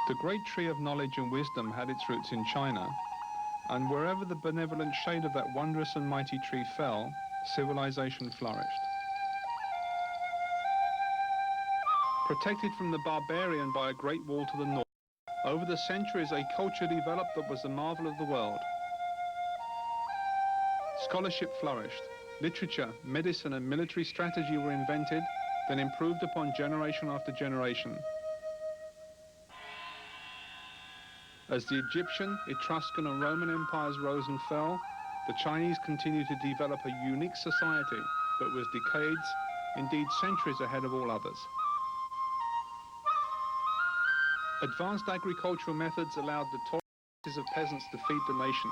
The great tree of knowledge and wisdom had its roots in China, and wherever the benevolent shade of that wondrous and mighty tree fell, civilization flourished. Protected from the barbarian by a great wall to the north, over the centuries a culture developed that was the marvel of the world. Scholarship flourished. Literature, medicine and military strategy were invented, then improved upon generation after generation. As the Egyptian, Etruscan and Roman empires rose and fell, the Chinese continued to develop a unique society that was decades, indeed centuries ahead of all others. Advanced agricultural methods allowed the toil of peasants to feed the nation.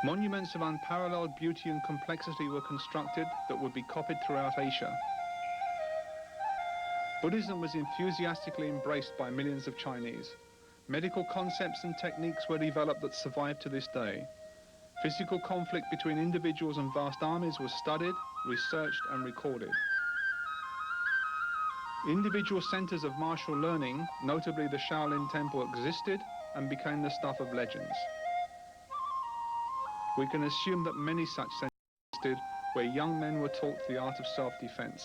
Monuments of unparalleled beauty and complexity were constructed that would be copied throughout Asia. Buddhism was enthusiastically embraced by millions of Chinese. Medical concepts and techniques were developed that survive to this day. Physical conflict between individuals and vast armies was studied, researched and recorded. Individual centers of martial learning, notably the Shaolin Temple, existed and became the stuff of legends. We can assume that many such centers existed where young men were taught the art of self-defense.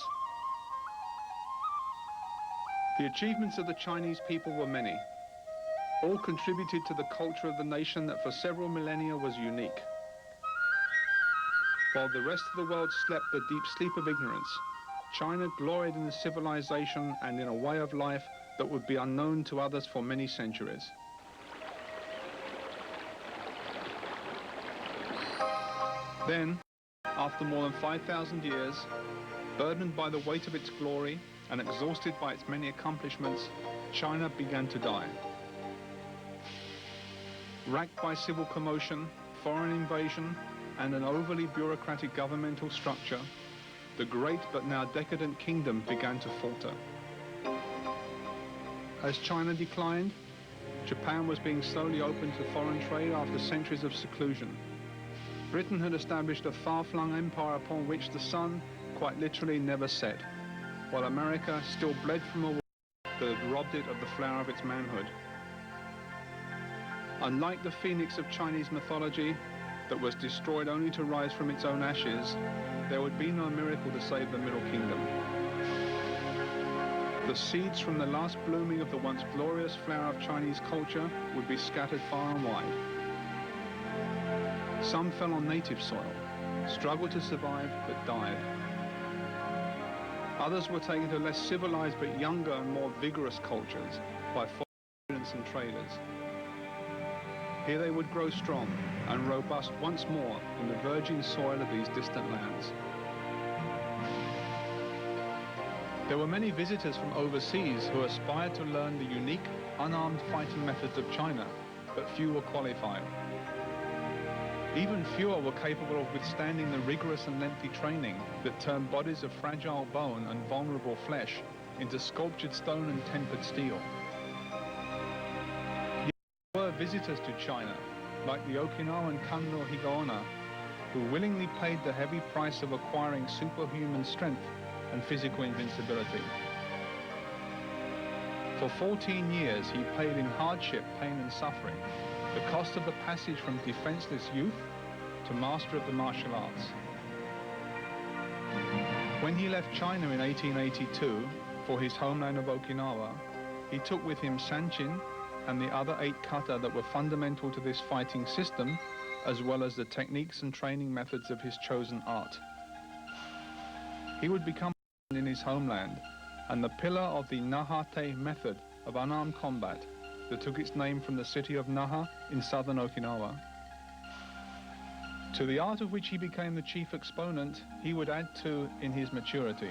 The achievements of the Chinese people were many. All contributed to the culture of the nation that for several millennia was unique. While the rest of the world slept the deep sleep of ignorance, China gloried in a civilization and in a way of life that would be unknown to others for many centuries. Then, after more than 5,000 years, burdened by the weight of its glory and exhausted by its many accomplishments, China began to die. Racked by civil commotion, foreign invasion, and an overly bureaucratic governmental structure, the great but now decadent kingdom began to falter. As China declined, Japan was being slowly opened to foreign trade after centuries of seclusion. Britain had established a far-flung empire upon which the sun, quite literally, never set, while America still bled from a war that had robbed it of the flower of its manhood. Unlike the phoenix of Chinese mythology, that was destroyed only to rise from its own ashes, there would be no miracle to save the Middle Kingdom. The seeds from the last blooming of the once glorious flower of Chinese culture would be scattered far and wide. Some fell on native soil, struggled to survive, but died. Others were taken to less civilized but younger and more vigorous cultures by foreign and traders. Here they would grow strong and robust once more in the virgin soil of these distant lands. There were many visitors from overseas who aspired to learn the unique, unarmed fighting methods of China, but few were qualified. Even fewer were capable of withstanding the rigorous and lengthy training that turned bodies of fragile bone and vulnerable flesh into sculptured stone and tempered steel. There were visitors to China, like the Okinawan Kanro Higaonna, who willingly paid the heavy price of acquiring superhuman strength and physical invincibility. For 14 years he paid in hardship, pain and suffering the cost of the passage from defenseless youth to master of the martial arts. When he left China in 1882 for his homeland of Okinawa, he took with him Sanchin and the other 8 kata that were fundamental to this fighting system, as well as the techniques and training methods of his chosen art. He would become in his homeland and the pillar of the Nahate method of unarmed combat that took its name from the city of Naha in southern Okinawa. To the art of which he became the chief exponent, he would add to in his maturity,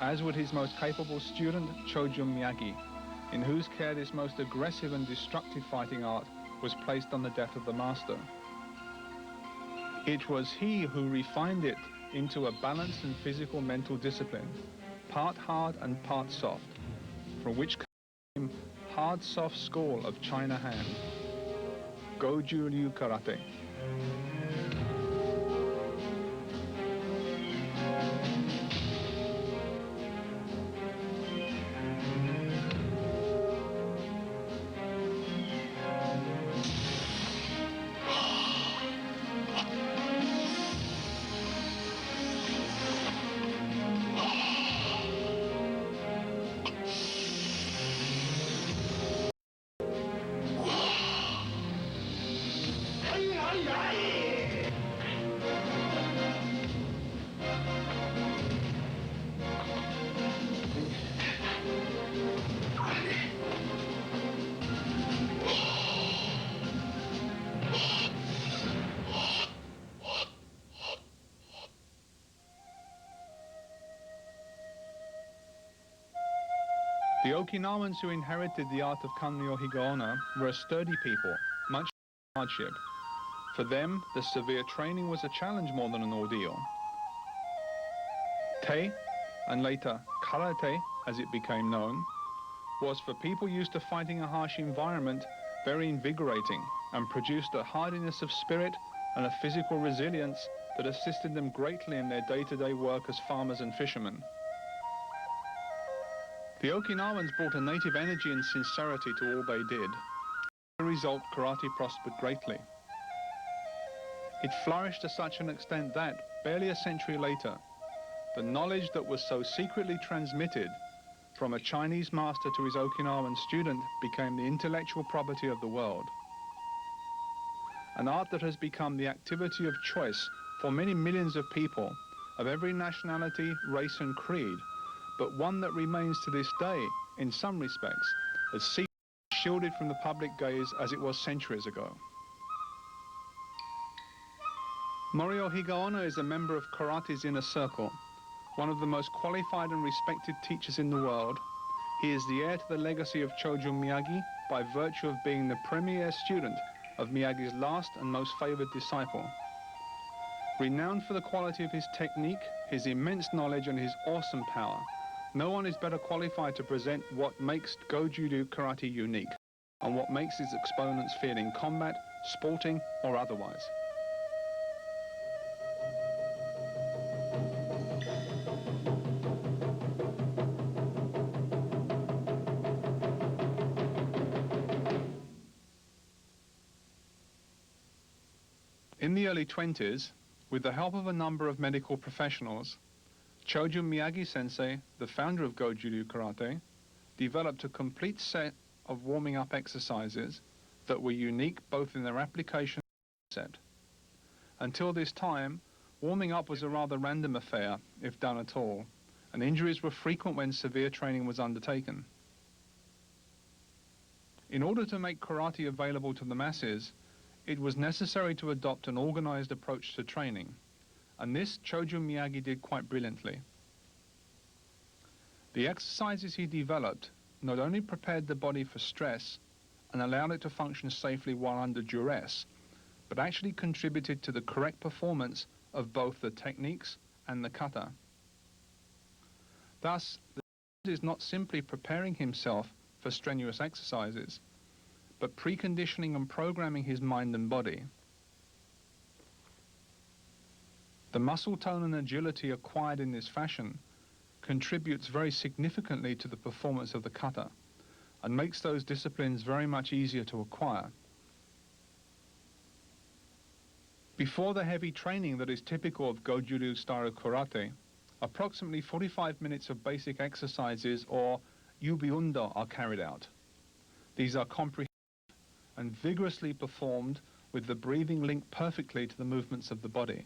as would his most capable student, Chojun Miyagi, in whose care this most aggressive and destructive fighting art was placed on the death of the master. It was he who refined it into a balanced and physical mental discipline, part hard and part soft, from which came hard soft school of China hand, Godzyu Ryu karate. The Okinawans who inherited the art of Kanryo Higaonna were a sturdy people, much hardship. For them, the severe training was a challenge more than an ordeal. Te, and later karate, as it became known, was for people used to fighting a harsh environment very invigorating and produced a hardiness of spirit and a physical resilience that assisted them greatly in their day-to-day work as farmers and fishermen. The Okinawans brought a native energy and sincerity to all they did. As a result, karate prospered greatly. It flourished to such an extent that, barely a century later, the knowledge that was so secretly transmitted from a Chinese master to his Okinawan student became the intellectual property of the world. An art that has become the activity of choice for many millions of people of every nationality, race and creed, but one that remains to this day, in some respects, as secret and shielded from the public gaze as it was centuries ago. Morihiro Higaonna is a member of karate's inner circle, one of the most qualified and respected teachers in the world. He is the heir to the legacy of Chojo Miyagi by virtue of being the premier student of Miyagi's last and most favored disciple. Renowned for the quality of his technique, his immense knowledge and his awesome power, no one is better qualified to present what makes Godzu Ryu karate unique and what makes its exponents feel in combat, sporting or otherwise. In the early 20s, with the help of a number of medical professionals, Chojo Miyagi-sensei, the founder of Godzu Ryu karate, developed a complete set of warming-up exercises that were unique both in their application and concept. Until this time, warming up was a rather random affair, if done at all, and injuries were frequent when severe training was undertaken. In order to make karate available to the masses, it was necessary to adopt an organized approach to training, and this Chojo Miyagi did quite brilliantly. The exercises he developed not only prepared the body for stress and allowed it to function safely while under duress, but actually contributed to the correct performance of both the techniques and the kata. Thus, the student is not simply preparing himself for strenuous exercises, but preconditioning and programming his mind and body. The muscle tone and agility acquired in this fashion contributes very significantly to the performance of the kata and makes those disciplines very much easier to acquire. Before the heavy training that is typical of Godzu Ryu style karate, approximately 45 minutes of basic exercises or yubi undo are carried out. These are comprehensive and vigorously performed with the breathing linked perfectly to the movements of the body.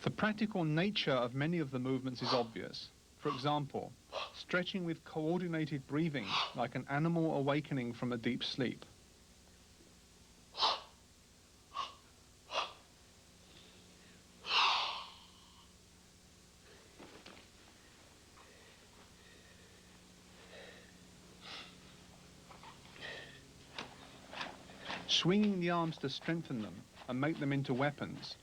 The practical nature of many of the movements is obvious. For example, stretching with coordinated breathing, like an animal awakening from a deep sleep. Swinging the arms to strengthen them and make them into weapons.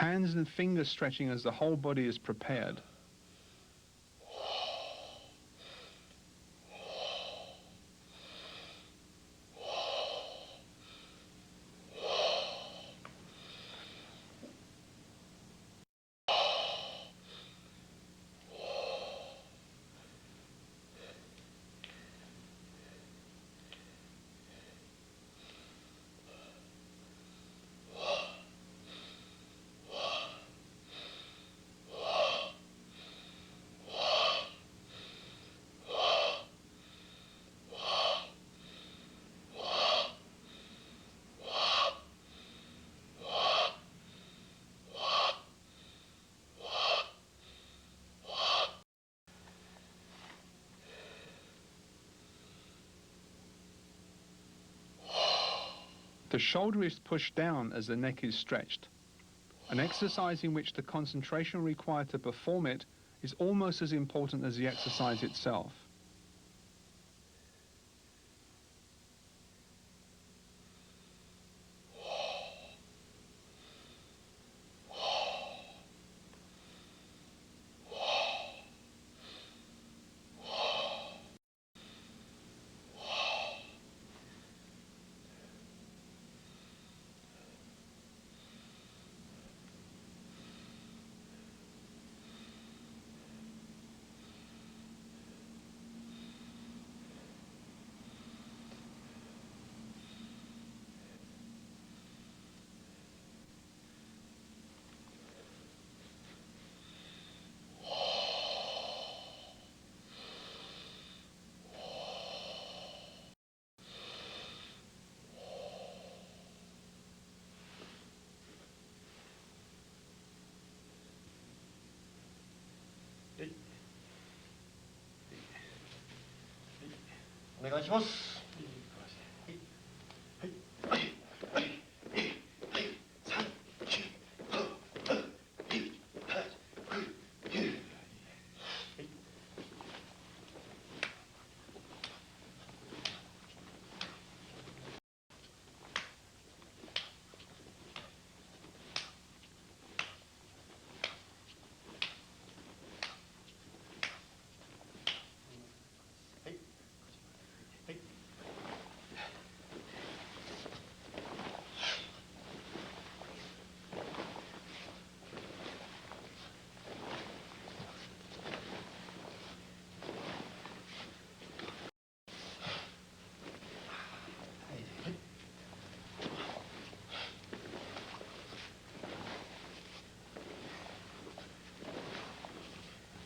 Hands and finger stretching as the whole body is prepared. The shoulder is pushed down as the neck is stretched. An exercise in which the concentration required to perform it is almost as important as the exercise itself.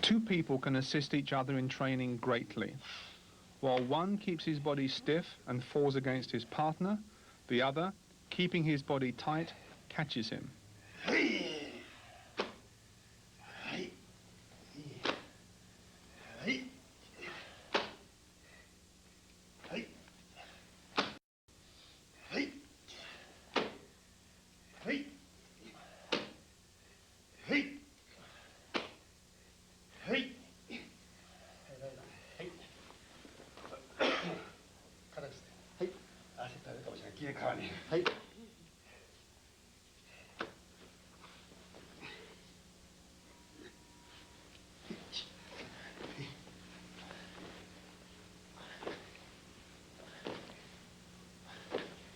Two people can assist each other in training greatly. While one keeps his body stiff and falls against his partner, the other, keeping his body tight, catches him. 入れ替わり。はい。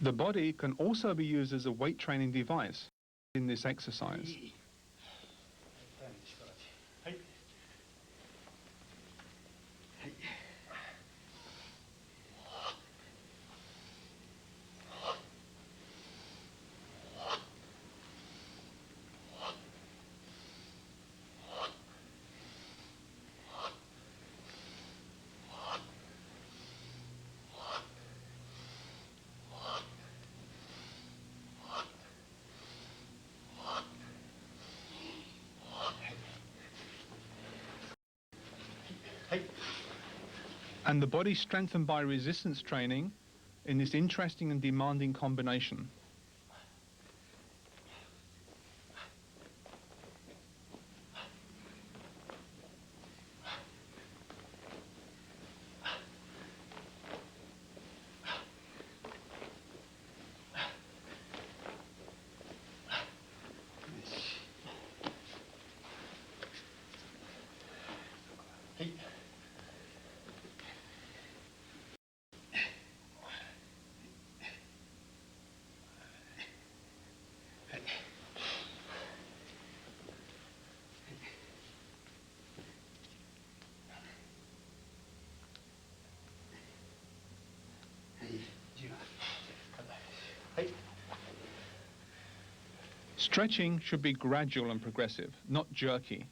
The body can also be used as a weight training device in this exercise. And the body strengthened by resistance training in this interesting and demanding combination. Stretching should be gradual and progressive, not jerky.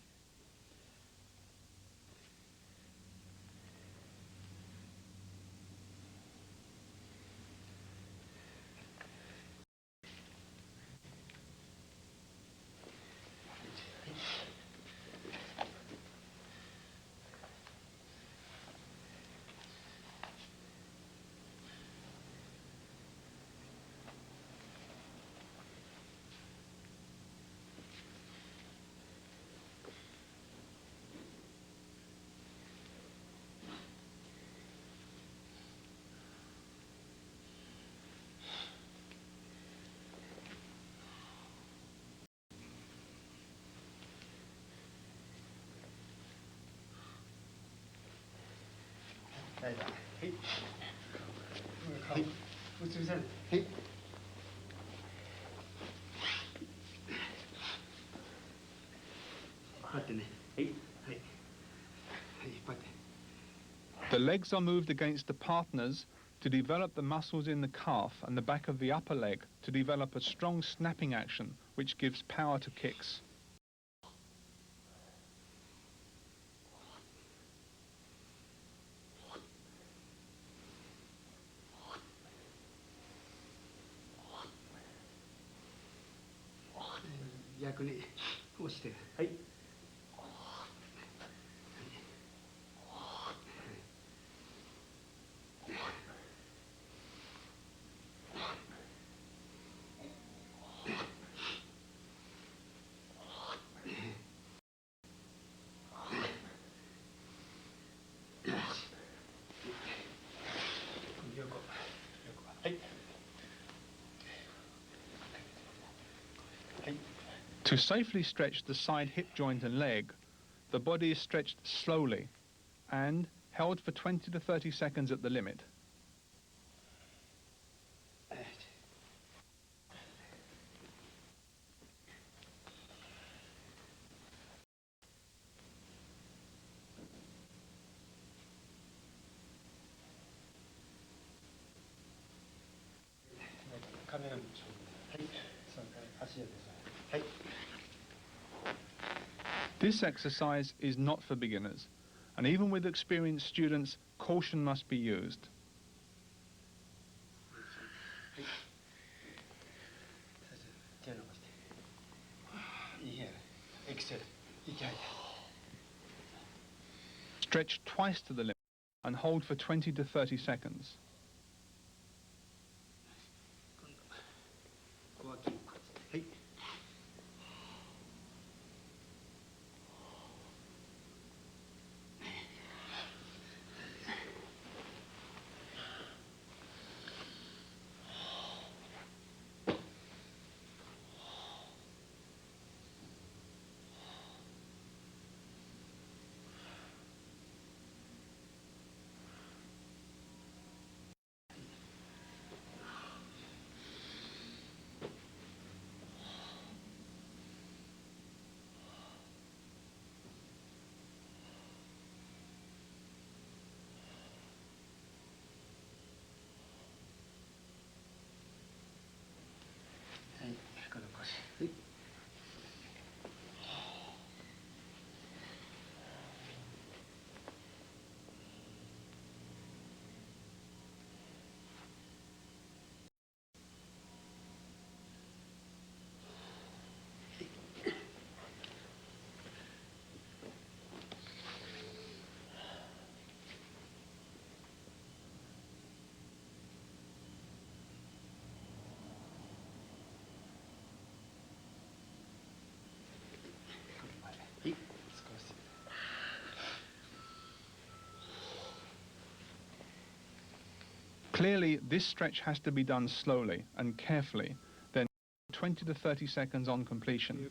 The legs are moved against the partners to develop the muscles in the calf and the back of the upper leg to develop a strong snapping action which gives power to kicks. To safely stretch the side hip joint and leg, the body is stretched slowly and held for 20 to 30 seconds at the limit. This exercise is not for beginners, and even with experienced students, caution must be used. Stretch twice to the limit and hold for 20 to 30 seconds. Clearly, this stretch has to be done slowly and carefully, then 20 to 30 seconds on completion.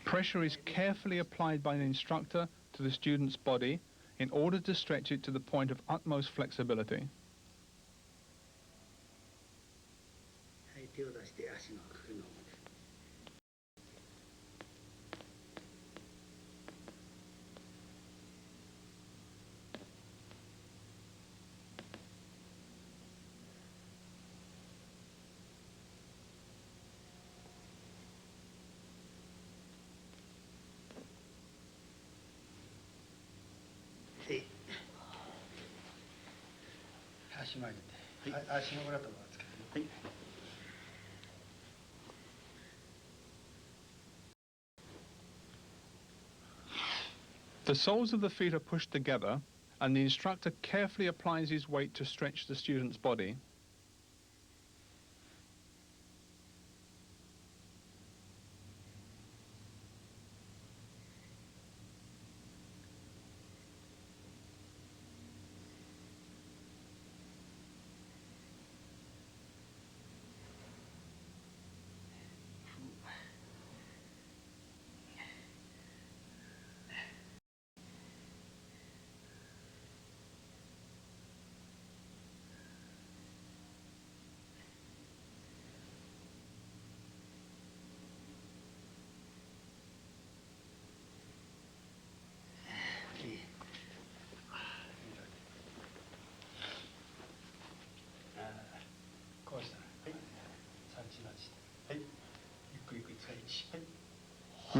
Pressure is carefully applied by the instructor to the student's body in order to stretch it to the point of utmost flexibility. The soles of the feet are pushed together, and the instructor carefully applies his weight to stretch the student's body.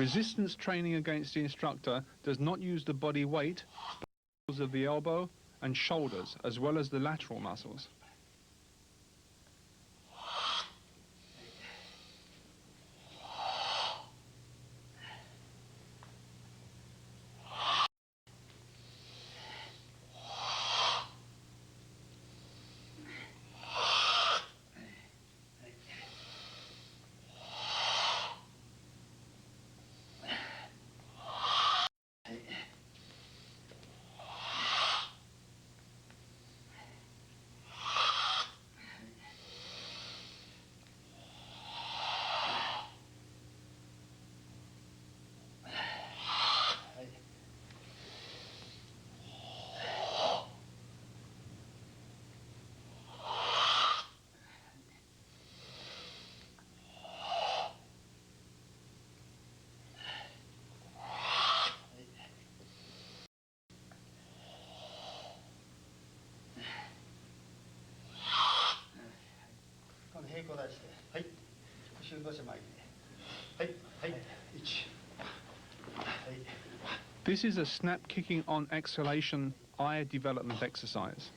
Resistance training against the instructor does not use the body weight, but the muscles of the elbow and shoulders, as well as the lateral muscles. This is a snap kicking on exhalation eye development exercise.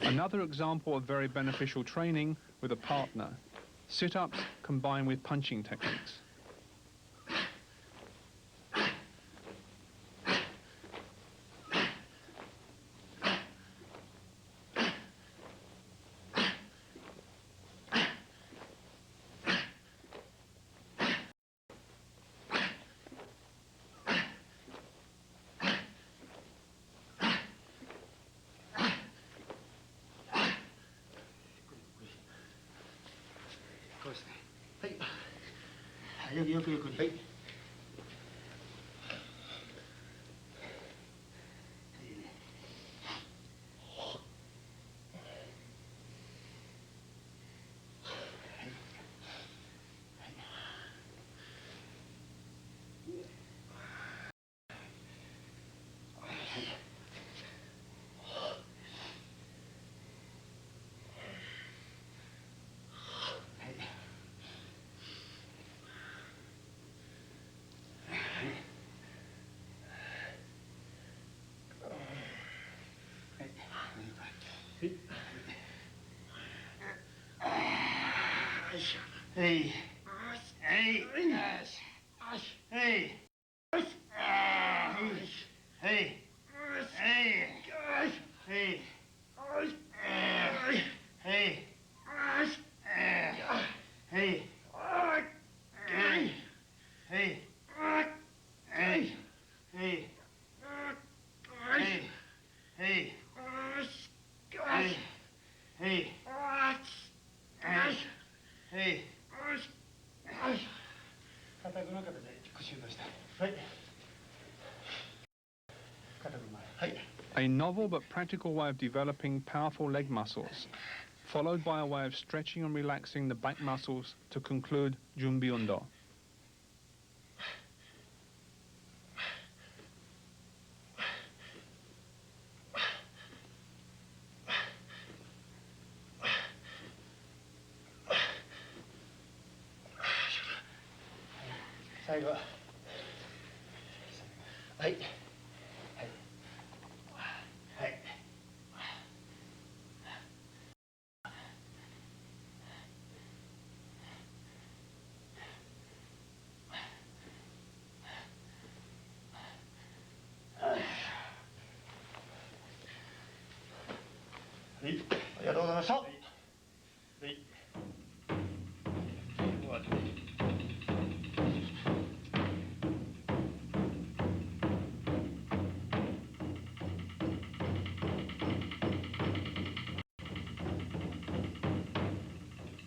Another example of very beneficial training with a partner. Sit-ups combined with punching techniques. よくよく。はい。Hey. Hey. Hey. Hey. Hey. Hey. Hey. Hey. Hey. Hey. Hey. Hey. 硬くなかったで腰を出した。はい。肩の前。はい。A novel but practical way of developing powerful leg muscles, followed by a way of stretching and relaxing the back muscles to conclude Junbi Undo.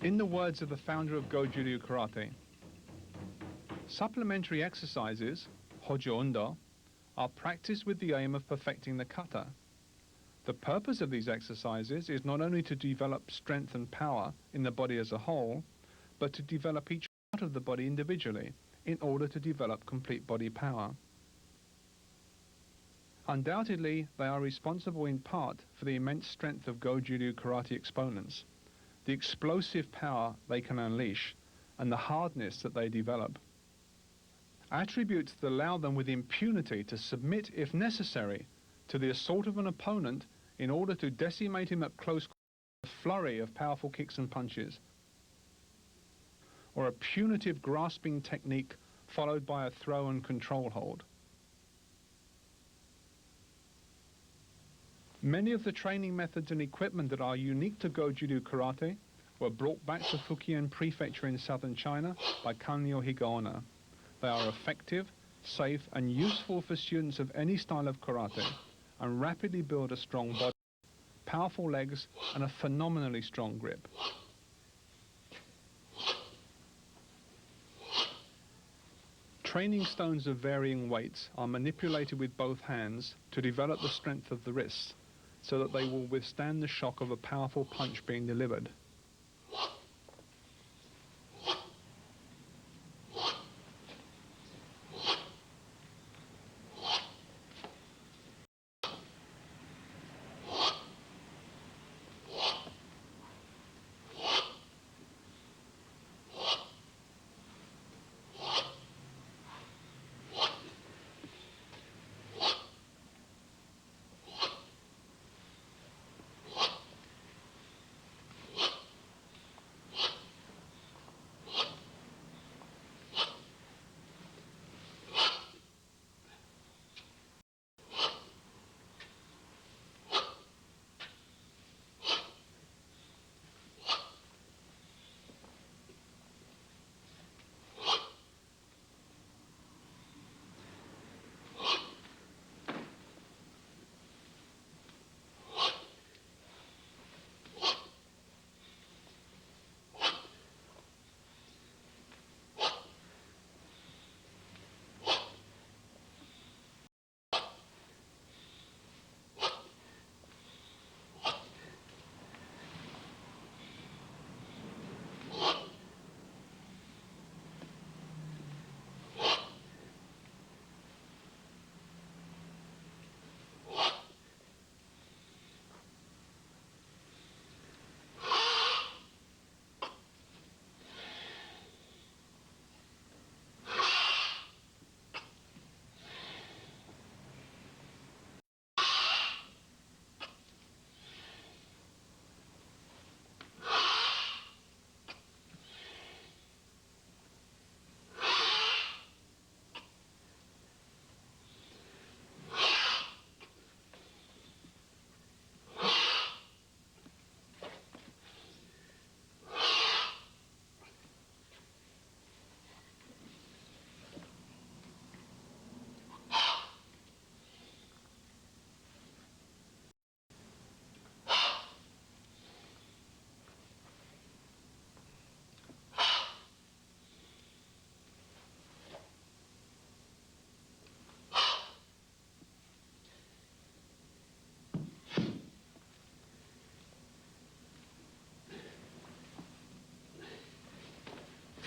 In the words of the founder of Godzyu Ryu Karate, supplementary exercises, Hojo Undo, are practiced with the aim of perfecting the kata. The purpose of these exercises is not only to develop strength and power in the body as a whole, but to develop each part of the body individually in order to develop complete body power. Undoubtedly, they are responsible in part for the immense strength of Godzyu Ryu Karate exponents, the explosive power they can unleash, and the hardness that they develop. Attributes that allow them with impunity to submit, if necessary, to the assault of an opponent in order to decimate him at close quarters with a flurry of powerful kicks and punches, or a punitive grasping technique followed by a throw and control hold. Many of the training methods and equipment that are unique to Godzyu Ryu Karate were brought back to Fujian Prefecture in southern China by Kanryo Higaonna. They are effective, safe, and useful for students of any style of karate, and rapidly build a strong body, powerful legs, and a phenomenally strong grip. Training stones of varying weights are manipulated with both hands to develop the strength of the wrists, so that they will withstand the shock of a powerful punch being delivered.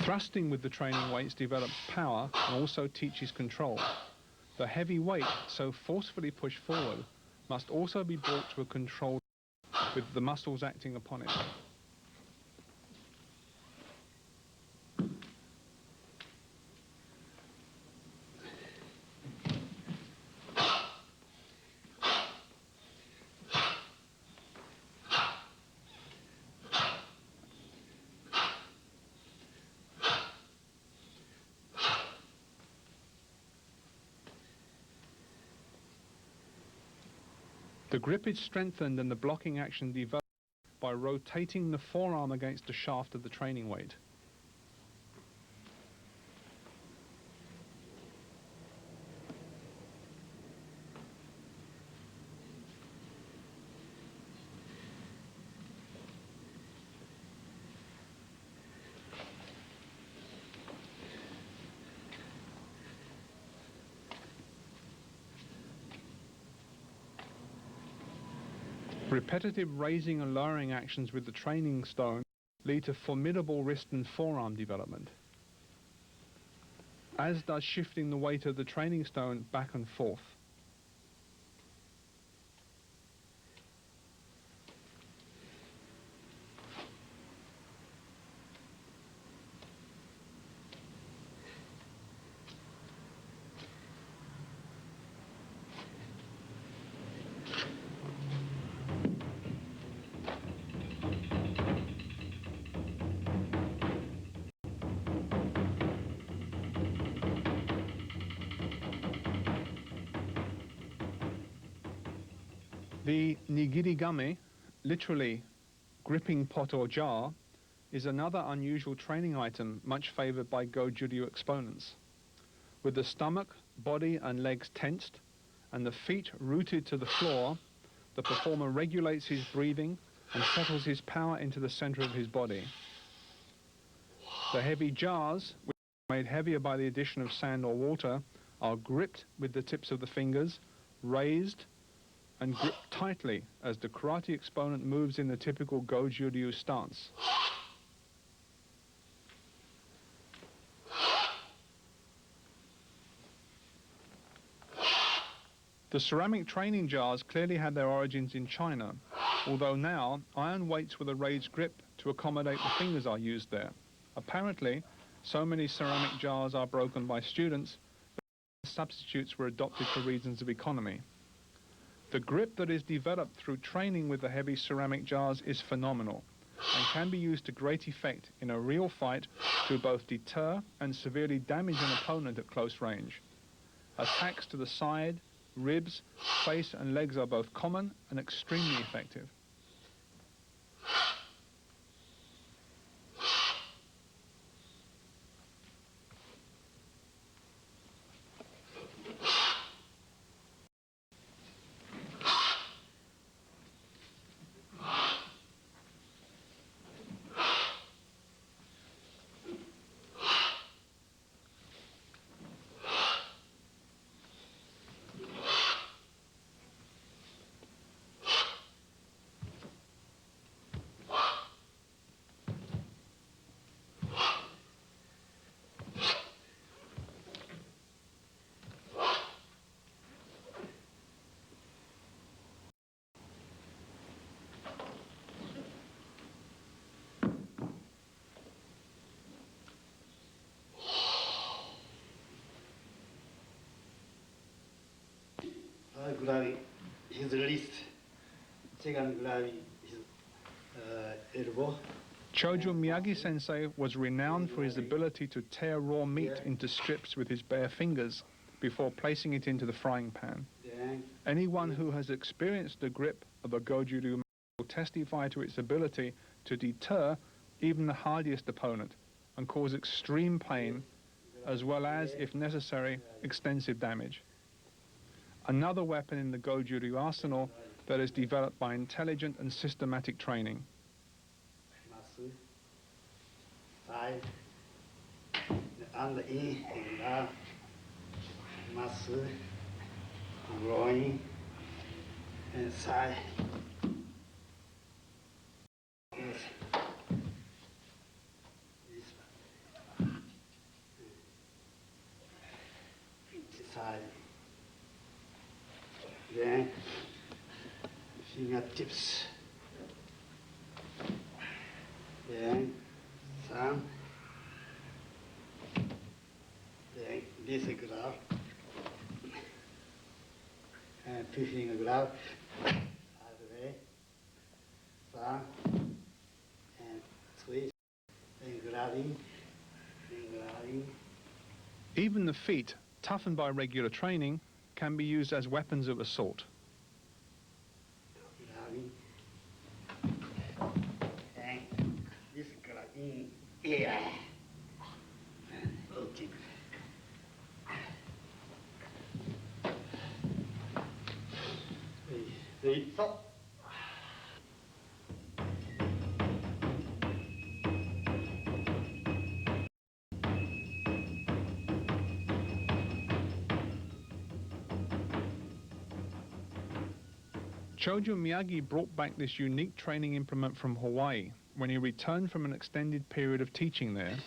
Thrusting with the training weights develops power and also teaches control. The heavy weight, so forcefully pushed forward, must also be brought to a controlled with the muscles acting upon it. The grip is strengthened and the blocking action developed by rotating the forearm against the shaft of the training weight. Repetitive raising and lowering actions with the training stone lead to formidable wrist and forearm development, as does shifting the weight of the training stone back and forth. The nigirigame, literally gripping pot or jar, is another unusual training item much favored by Godzu Ryu exponents. With the stomach, body and legs tensed and the feet rooted to the floor, the performer regulates his breathing and settles his power into the center of his body. The heavy jars, which are made heavier by the addition of sand or water, are gripped with the tips of the fingers, raised and grip tightly as the karate exponent moves in the typical Godzu Ryu stance. The ceramic training jars clearly had their origins in China, although now iron weights with a raised grip to accommodate the fingers are used there. Apparently, so many ceramic jars are broken by students that substitutes were adopted for reasons of economy. The grip that is developed through training with the heavy ceramic jars is phenomenal and can be used to great effect in a real fight to both deter and severely damage an opponent at close range. Attacks to the side, ribs, face and legs are both common and extremely effective. Grabbing his wrist, second grabbing his elbow. Chojo Miyagi-sensei was renowned for his ability to tear raw meat into strips with his bare fingers before placing it into the frying pan. Anyone who has experienced the grip of a Godzu Ryu will testify to its ability to deter even the hardiest opponent and cause extreme pain, as well as, if necessary, extensive damage. Another weapon in the Godzu Ryu arsenal that is developed by intelligent and systematic training. Side and in and out, muscle, groin, and side. This one. side. Then fingertips. Then thumb. Then this glove. And two finger glove. All the way. Thumb. And twist. Then grabbing. Then grabbing. Even the feet, toughened by regular training, can be used as weapons of assault. Grabbing. And this grabbing air. And looking. Stop. Chojo Miyagi brought back this unique training implement from Hawaii when he returned from an extended period of teaching there.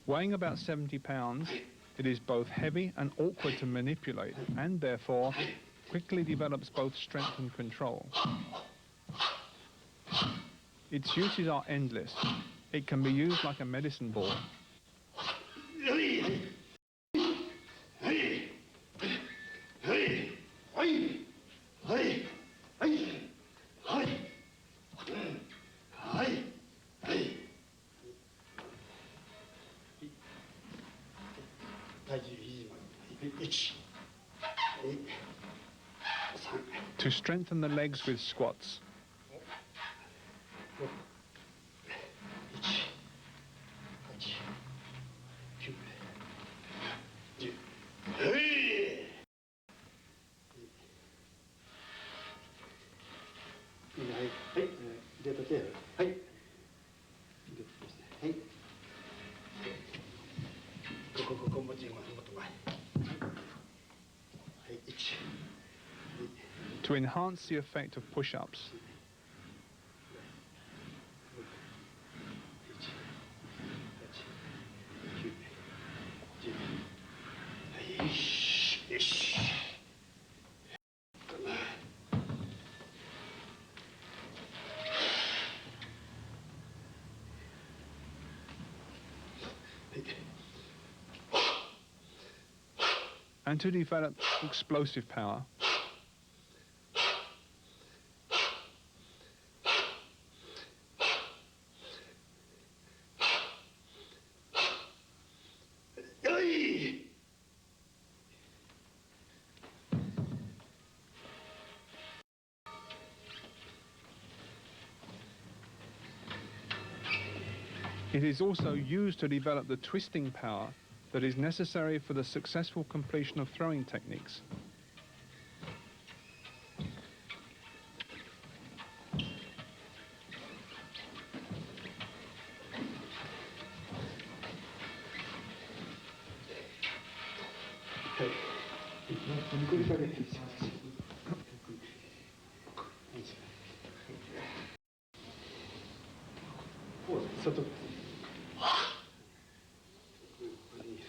Weighing about 70 pounds, it is both heavy and awkward to manipulate, and therefore quickly develops both strength and control. Its uses are endless. It can be used like a medicine ball. To strengthen the legs with squats. To enhance the effect of push-ups. And to develop explosive power. It is also used to develop the twisting power that is necessary for the successful completion of throwing techniques.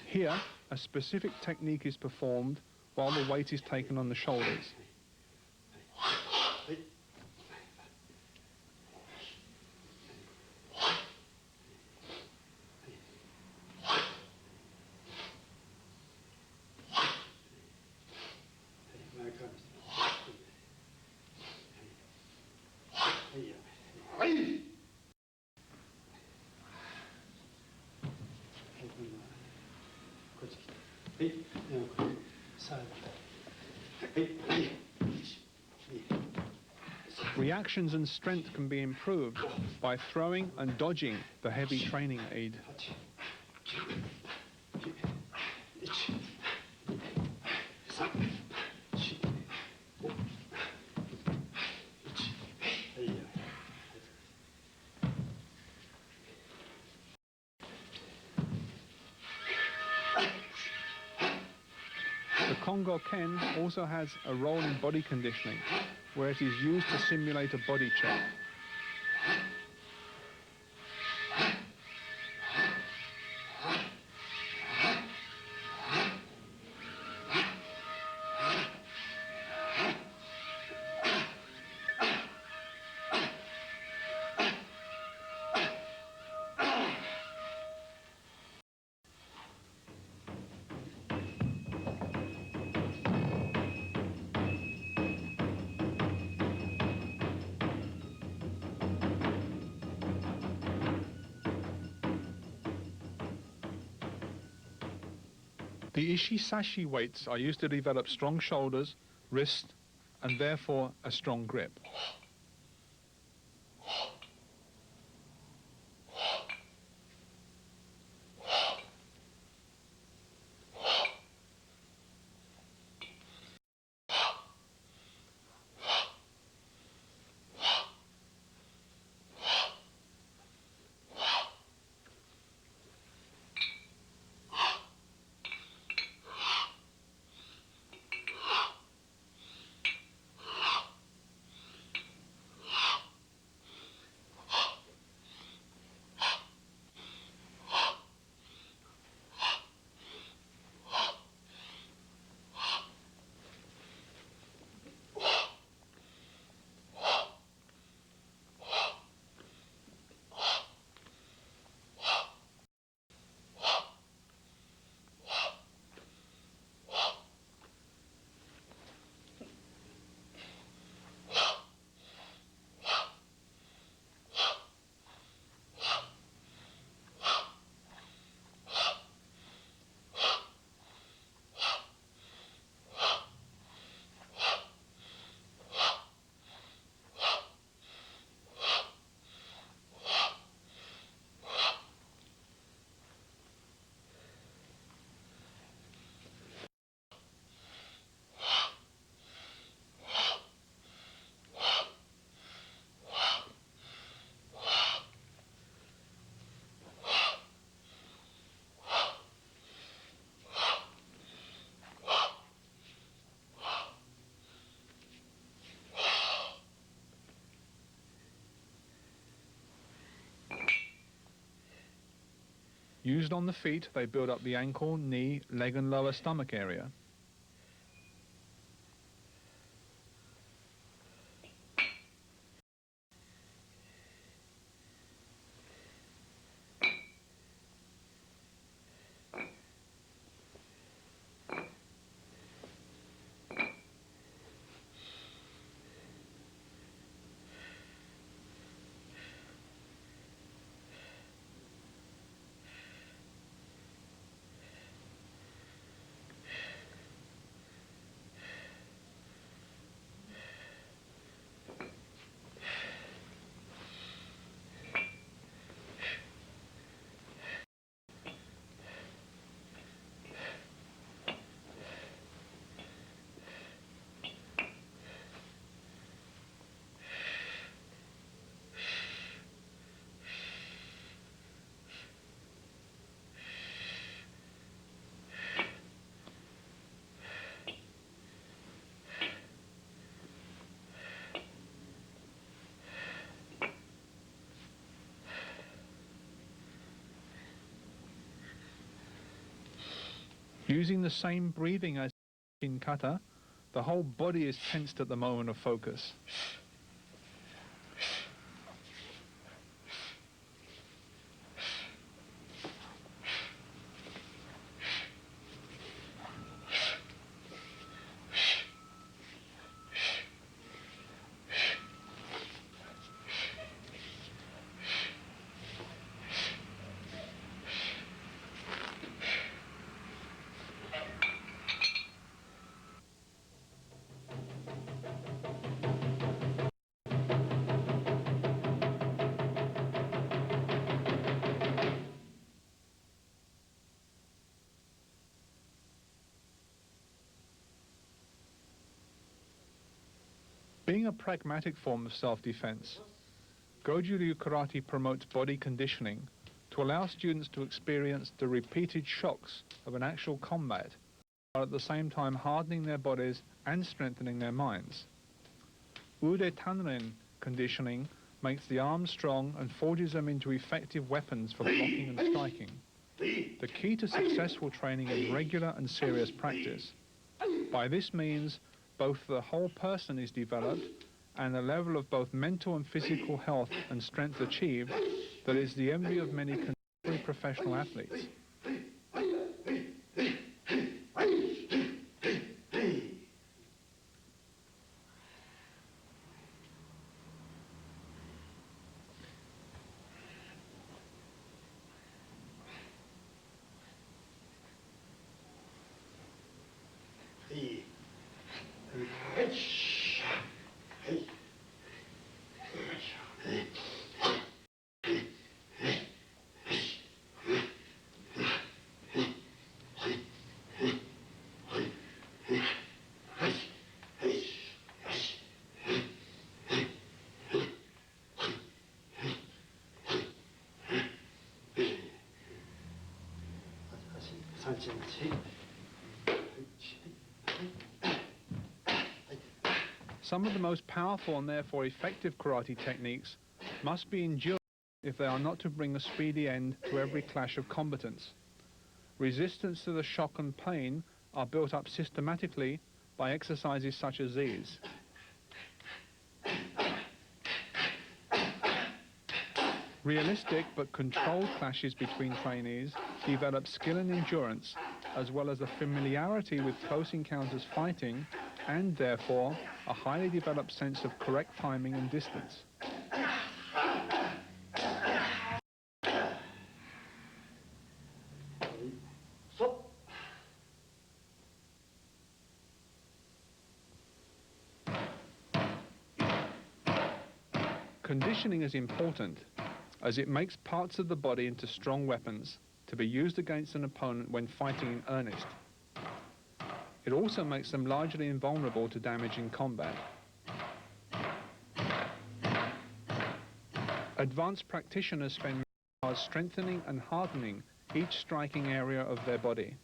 Here, a specific technique is performed while the weight is taken on the shoulders. Reactions and strength can be improved by throwing and dodging the heavy training aid. The Kongo Ken also has a role in body conditioning, where it is used to simulate a body check. The ishi-sashi weights are used to develop strong shoulders, wrist, and therefore a strong grip. Used on the feet, they build up the ankle, knee, leg and lower stomach area. Using the same breathing as in kata, the whole body is tensed at the moment of focus. Being a pragmatic form of self-defense, Godzu Ryu karate promotes body conditioning to allow students to experience the repeated shocks of an actual combat, while at the same time hardening their bodies and strengthening their minds. Ude Tanren conditioning makes the arms strong and forges them into effective weapons for blocking and striking. The key to successful training is regular and serious practice. By this means, both the whole person is developed and a level of both mental and physical health and strength achieved that is the envy of many contemporary professional athletes. 3日。Some of the most powerful and therefore effective karate techniques must be endured if they are not to bring a speedy end to every clash of combatants. Resistance to the shock and pain are built up systematically by exercises such as these. Realistic but controlled clashes between trainees develop skill and endurance, as well as a familiarity with close encounters fighting, and therefore a highly developed sense of correct timing and distance. Conditioning is important, as it makes parts of the body into strong weapons to be used against an opponent when fighting in earnest. It also makes them largely invulnerable to damage in combat. Advanced practitioners spend hours strengthening and hardening each striking area of their body.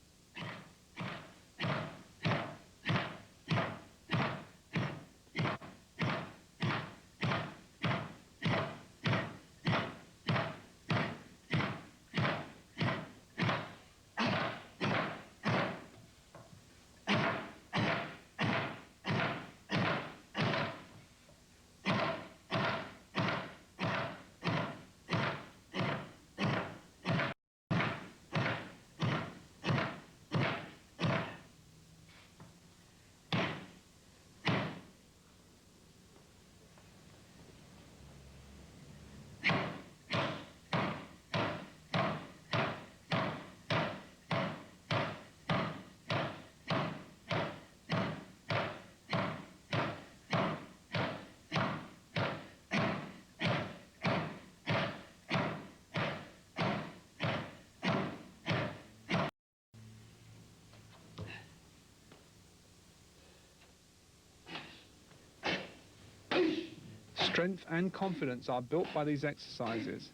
Strength and confidence are built by these exercises.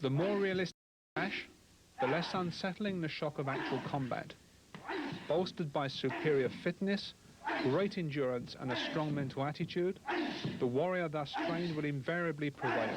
The more realistic the clash, the less unsettling the shock of actual combat. Bolstered by superior fitness, great endurance and a strong mental attitude, the warrior thus trained will invariably prevail.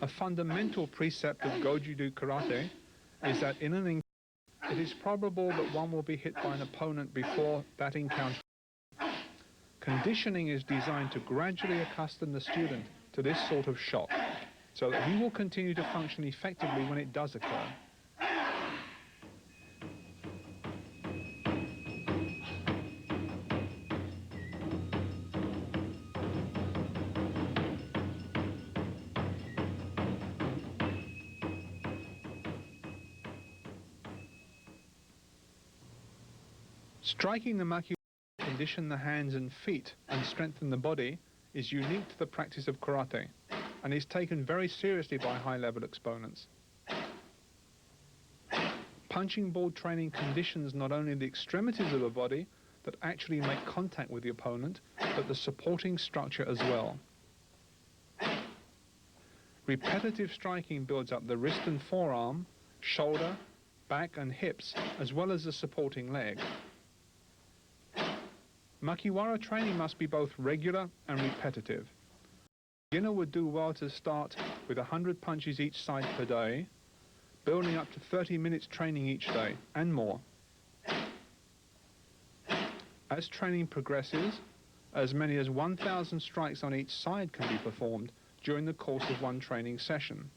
A fundamental precept of Godzu Ryu karate is that in an encounter, it is probable that one will be hit by an opponent before that encounter. Conditioning is designed to gradually accustom the student to this sort of shock, so that he will continue to function effectively when it does occur. Striking the maki to condition the hands and feet and strengthen the body is unique to the practice of karate and is taken very seriously by high-level exponents. Punching ball training conditions not only the extremities of the body that actually make contact with the opponent, but the supporting structure as well. Repetitive striking builds up the wrist and forearm, shoulder, back and hips, as well as the supporting leg. Makiwara training must be both regular and repetitive. A beginner would do well to start with 100 punches each side per day, building up to 30 minutes training each day, and more. As training progresses, as many as 1,000 strikes on each side can be performed during the course of one training session.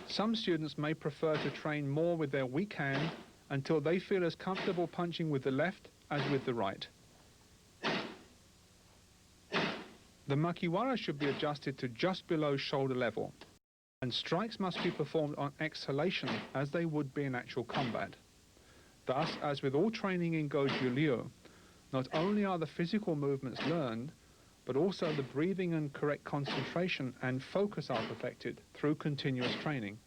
Some students may prefer to train more with their weak hand until they feel as comfortable punching with the left as with the right. The makiwara should be adjusted to just below shoulder level, and strikes must be performed on exhalation as they would be in actual combat. Thus, as with all training in Godzyu Ryu, not only are the physical movements learned, but also the breathing and correct concentration and focus are perfected through continuous training.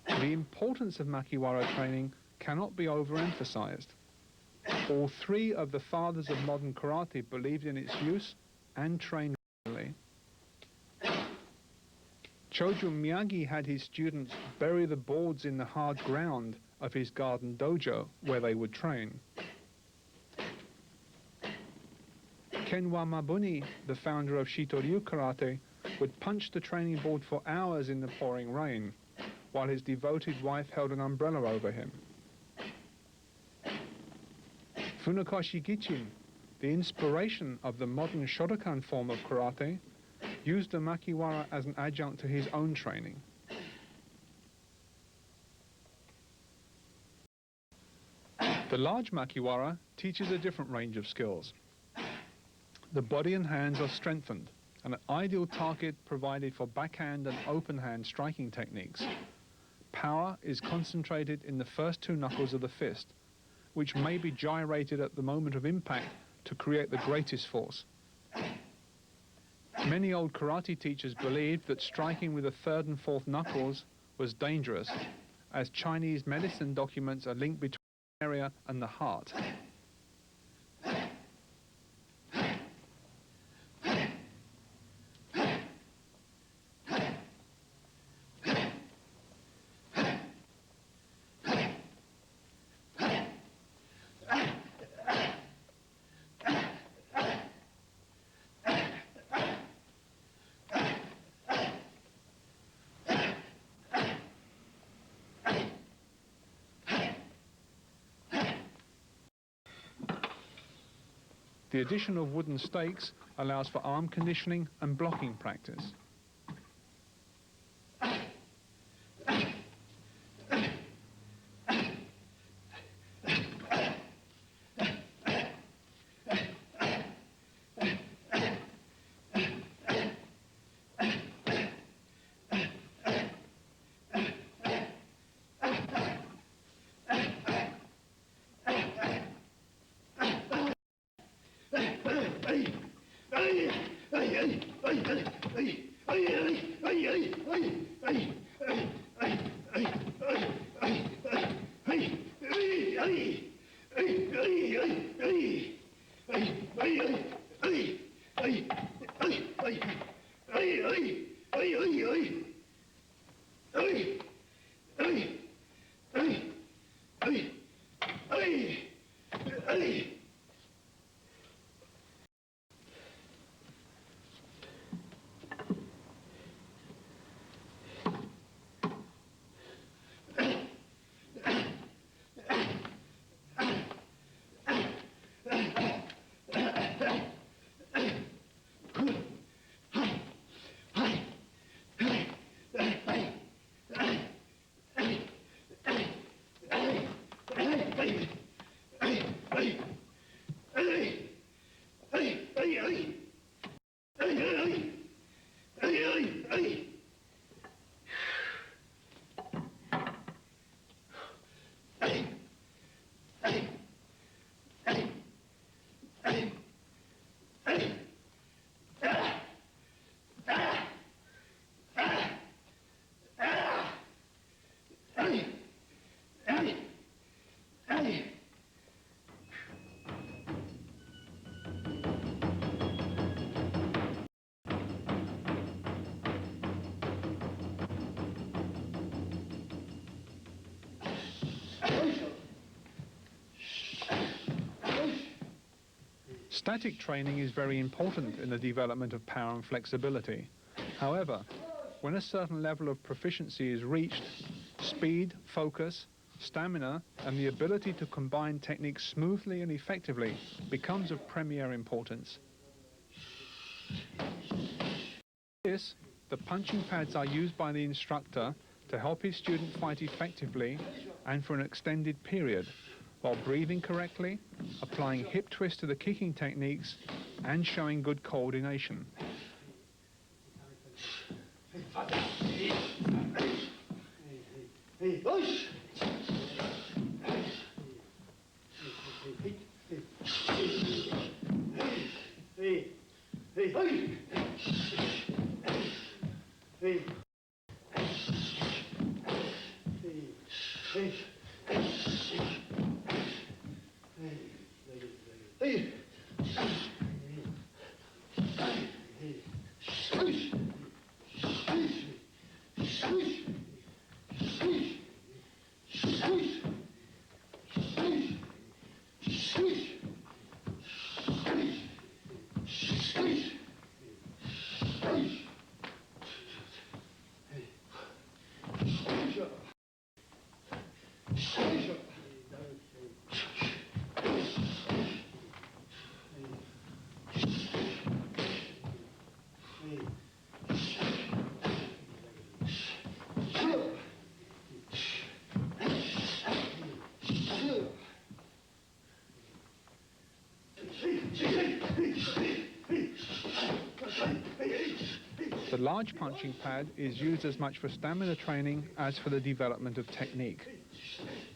The importance of makiwara training cannot be overemphasized. All three of the fathers of modern karate believed in its use and trained regularly. Choju Miyagi had his students bury the boards in the hard ground of his garden dojo where they would train. Kenwa Mabuni, the founder of Shito-ryu karate, would punch the training board for hours in the pouring rain, while his devoted wife held an umbrella over him. Funakoshi Gichin, the inspiration of the modern Shotokan form of karate, used the makiwara as an adjunct to his own training. The large makiwara teaches a different range of skills. The body and hands are strengthened, and an ideal target provided for backhand and open hand striking techniques. Power is concentrated in the first two knuckles of the fist, which may be gyrated at the moment of impact to create the greatest force. Many old karate teachers believed that striking with the third and fourth knuckles was dangerous, as Chinese medicine documents a link between the area and the heart. The addition of wooden stakes allows for arm conditioning and blocking practice. Static training is very important in the development of power and flexibility. However, when a certain level of proficiency is reached, speed, focus, stamina, and the ability to combine techniques smoothly and effectively becomes of premier importance. This, the punching pads are used by the instructor to help his student fight effectively and for an extended period, while breathing correctly, applying hip twist to the kicking techniques, and showing good coordination. The large punching pad is used as much for stamina training as for the development of technique.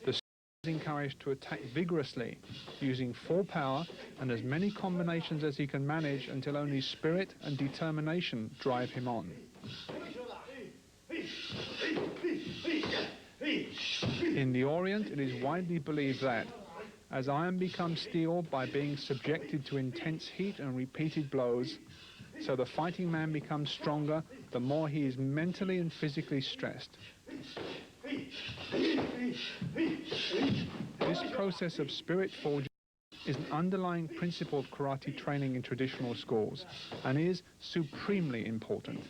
The student is encouraged to attack vigorously, using full power and as many combinations as he can manage until only spirit and determination drive him on. In the Orient, it is widely believed that, as iron becomes steel by being subjected to intense heat and repeated blows, so the fighting man becomes stronger the more he is mentally and physically stressed. This process of spirit forging is an underlying principle of karate training in traditional schools and is supremely important.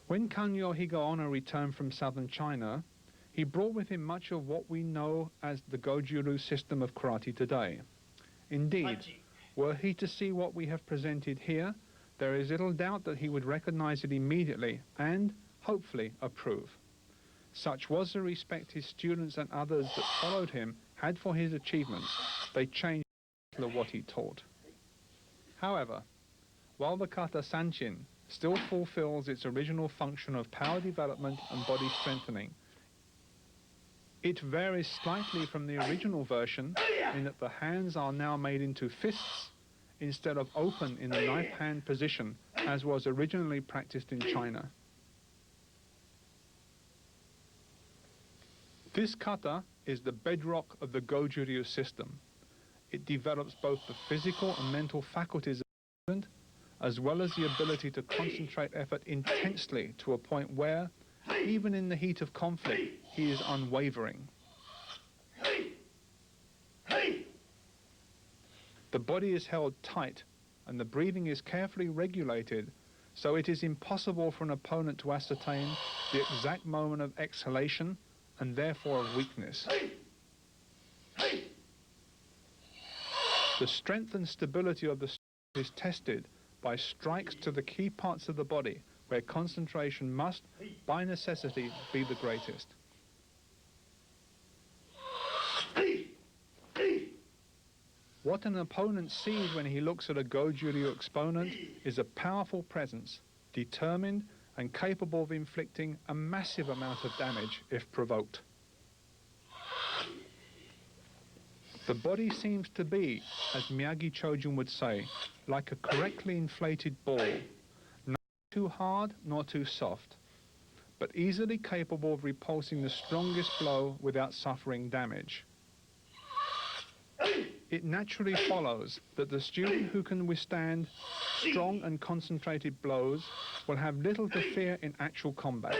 When Kanyo Higaonna returned from southern China, he brought with him much of what we know as the Godzu Ryu system of karate today. Indeed, were he to see what we have presented here, there is little doubt that he would recognize it immediately and, hopefully, approve. Such was the respect his students and others that followed him had for his achievements. They changed little of what he taught. However, while the kata sanchin still fulfills its original function of power development and body strengthening, it varies slightly from the original version in that the hands are now made into fists instead of open in the knife hand position as was originally practiced in China. This kata is the bedrock of the Godzu Ryu system. It develops both the physical and mental faculties of the student, as well as the ability to concentrate effort intensely to a point where, even in the heat of conflict, he is unwavering. The body is held tight and the breathing is carefully regulated, so it is impossible for an opponent to ascertain the exact moment of exhalation and therefore of weakness. The strength and stability of the is tested by strikes to the key parts of the body where concentration must, by necessity, be the greatest. What an opponent sees when he looks at a Godzu Ryu exponent is a powerful presence, determined and capable of inflicting a massive amount of damage if provoked. The body seems to be, as Miyagi Chojun would say, like a correctly inflated ball, not too hard nor too soft, but easily capable of repulsing the strongest blow without suffering damage. It naturally follows that the student who can withstand strong and concentrated blows will have little to fear in actual combat.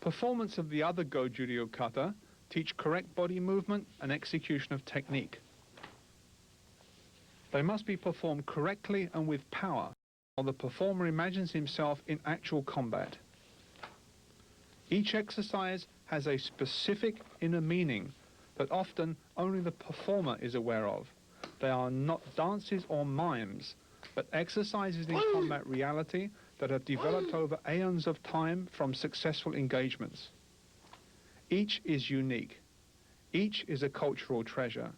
Performance of the other Godzu Ryu kata teach correct body movement and execution of technique. They must be performed correctly and with power, while the performer imagines himself in actual combat. Each exercise has a specific inner meaning that often only the performer is aware of. They are not dances or mimes, but exercises in combat reality that have developed over aeons of time from successful engagements. Each is unique. Each is a cultural treasure.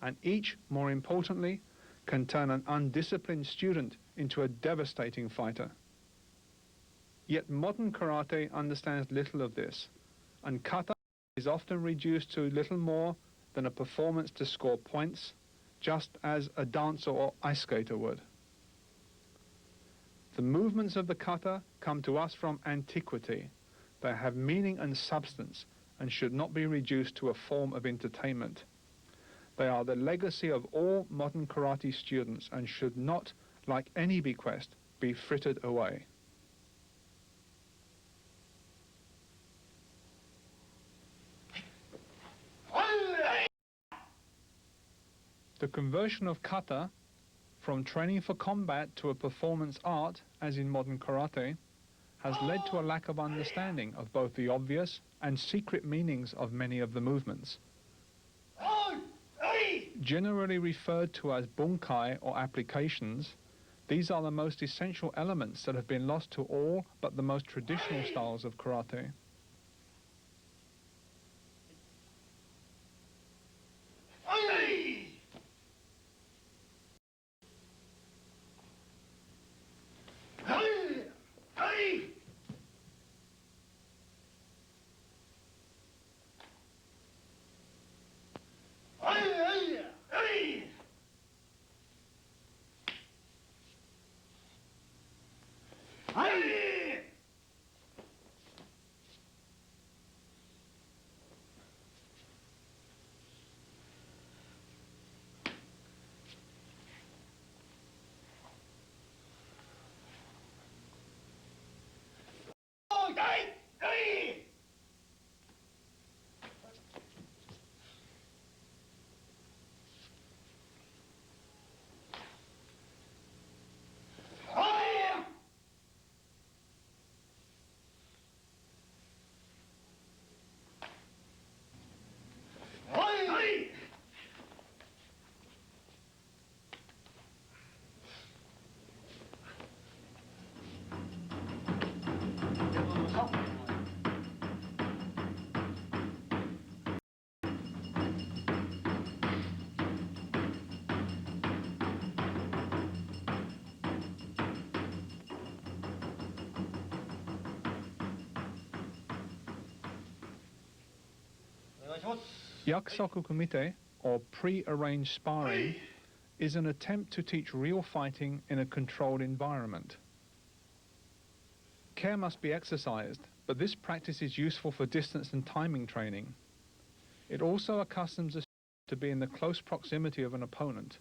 And each, more importantly, can turn an undisciplined student into a devastating fighter. Yet modern karate understands little of this, and kata is often reduced to little more than a performance to score points, just as a dancer or ice skater would. The movements of the kata come to us from antiquity. They have meaning and substance and should not be reduced to a form of entertainment. They are the legacy of all modern karate students and should not, like any bequest, be frittered away. The conversion of kata from training for combat to a performance art, as in modern karate, has led to a lack of understanding of both the obvious and secret meanings of many of the movements. Generally referred to as bunkai or applications, these are the most essential elements that have been lost to all but the most traditional styles of karate. Yakusoku kumite, or pre-arranged sparring, is an attempt to teach real fighting in a controlled environment. Care must be exercised, but this practice is useful for distance and timing training. It also accustoms us to be in the close proximity of an opponent.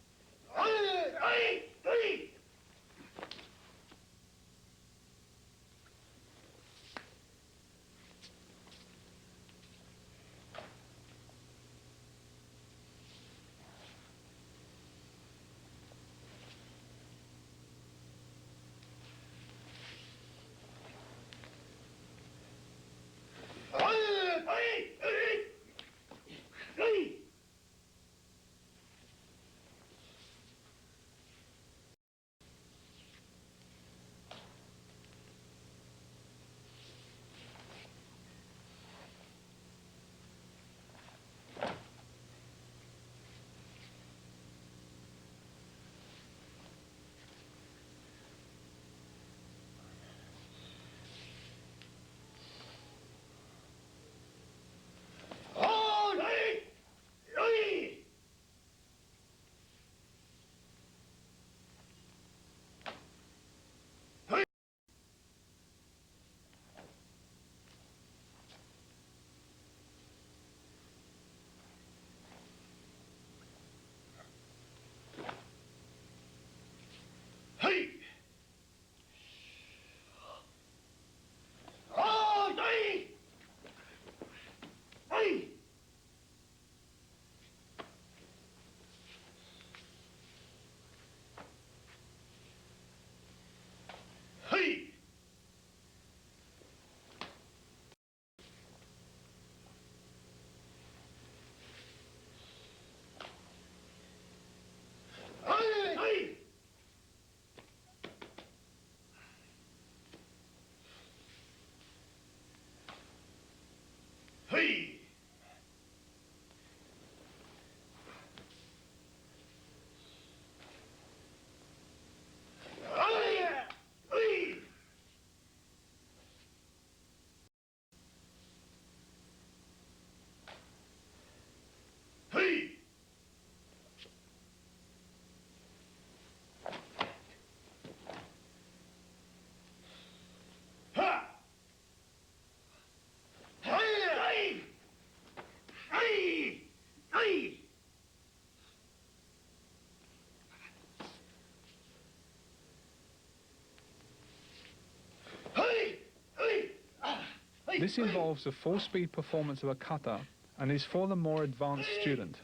This involves the full-speed performance of a kata and is for the more advanced student.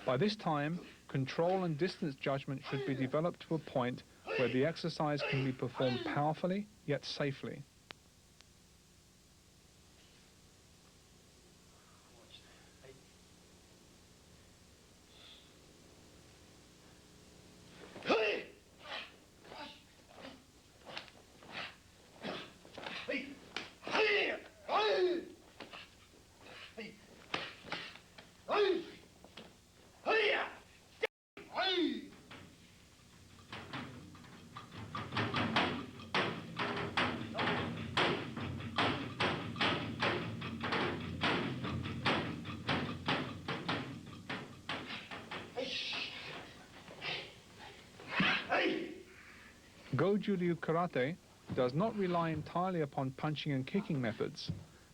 By this time, control and distance judgment should be developed to a point where the exercise can be performed powerfully yet safely. Godju Ryu karate does not rely entirely upon punching and kicking methods,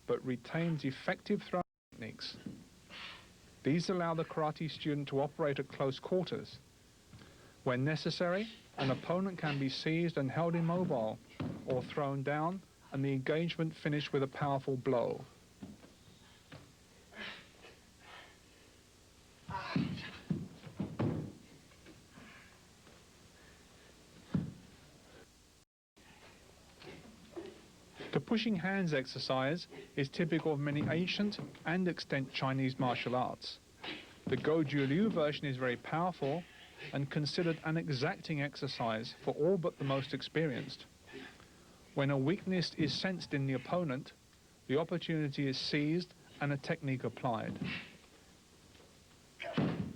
but retains effective throwing techniques. These allow the karate student to operate at close quarters. When necessary, an opponent can be seized and held immobile, or thrown down, and the engagement finished with a powerful blow. The pushing hands exercise is typical of many ancient and extant Chinese martial arts. The Godju Ryu version is very powerful and considered an exacting exercise for all but the most experienced. When a weakness is sensed in the opponent, the opportunity is seized and a technique applied.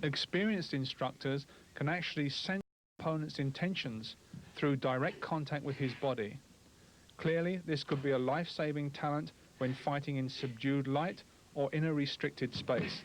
Experienced instructors can actually sense the opponent's intentions through direct contact with his body. Clearly, this could be a life-saving talent when fighting in subdued light or in a restricted space.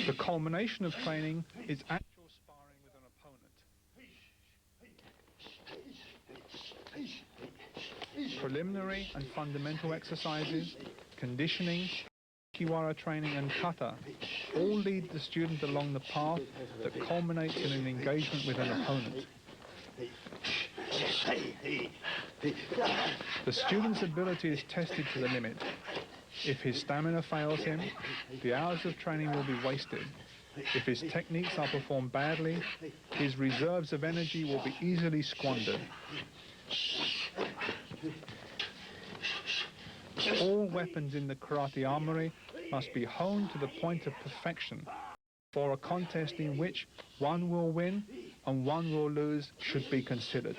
The culmination of training is actual sparring with an opponent. Preliminary and fundamental exercises, conditioning, kiwara training and kata all lead the student along the path that culminates in an engagement with an opponent. The student's ability is tested to the limit. If his stamina fails him, the hours of training will be wasted. If his techniques are performed badly, his reserves of energy will be easily squandered. All weapons in the karate armory must be honed to the point of perfection for a contest in which one will win and one will lose should be considered.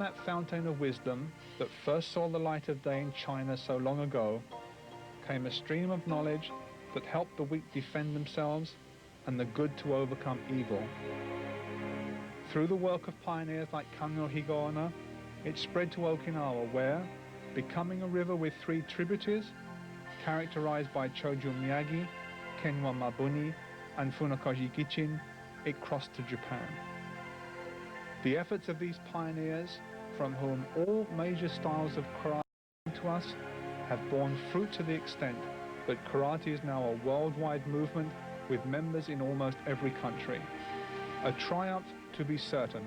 that fountain of wisdom that first saw the light of day in China so long ago came a stream of knowledge that helped the weak defend themselves and the good to overcome evil. Through the work of pioneers like Kanyo Higaonna, it spread to Okinawa where, becoming a river with 3 tributaries, characterized by Choju Miyagi, Kenwa Mabuni, and Funakoshi Gichin, it crossed to Japan. The efforts of these pioneers, from whom all major styles of karate came to us, have borne fruit to the extent that karate is now a worldwide movement with members in almost every country. A triumph to be certain,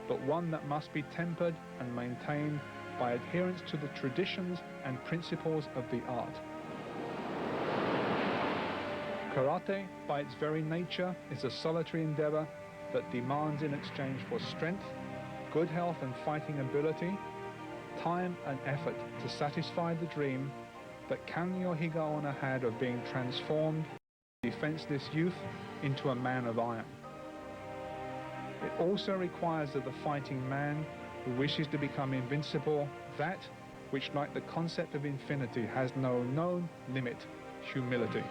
but one that must be tempered and maintained by adherence to the traditions and principles of the art. Karate, by its very nature, is a solitary endeavor that demands in exchange for strength, good health and fighting ability, time and effort to satisfy the dream that Kanyo Higaonna had of being transformed, defenseless youth, into a man of iron. It also requires of the fighting man who wishes to become invincible that which, like the concept of infinity, has no known limit: humility.